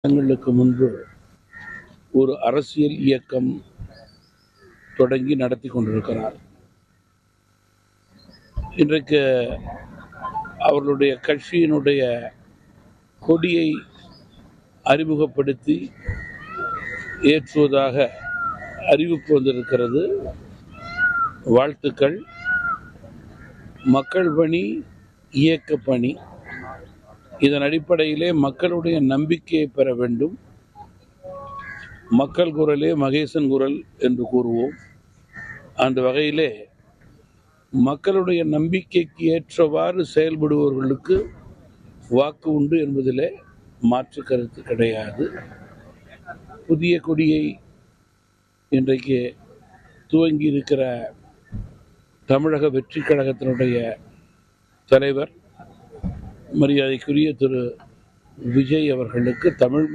வருடங்களுக்கு முன்பு ஒரு அரசியல் இயக்கம் தொடங்கி நடத்தி கொண்டிருக்கிறார். இன்றைக்கு அவர்களுடைய கட்சியினுடைய கொடியை அறிமுகப்படுத்தி ஏற்றுவதாக அறிவிப்பு வந்திருக்கிறது. வாழ்த்துக்கள். மக்கள் பணி, இயக்க பணி, இதன் அடிப்படையிலே மக்களுடைய நம்பிக்கையை பெற வேண்டும். மக்கள் குரலே மகேசன் குரல் என்று கூறுவோம். அந்த வகையிலே மக்களுடைய நம்பிக்கைக்கு ஏற்றவாறு செயல்படுபவர்களுக்கு வாக்கு உண்டு என்பதிலே மாற்று கருத்து கிடையாது. புதிய கொடியை இன்றைக்கு துவங்கி இருக்கிற தமிழக வெற்றி கழகத்தினுடைய தலைவர் மரியாதைக்குரிய திரு விஜய் அவர்களுக்கு தமிழ்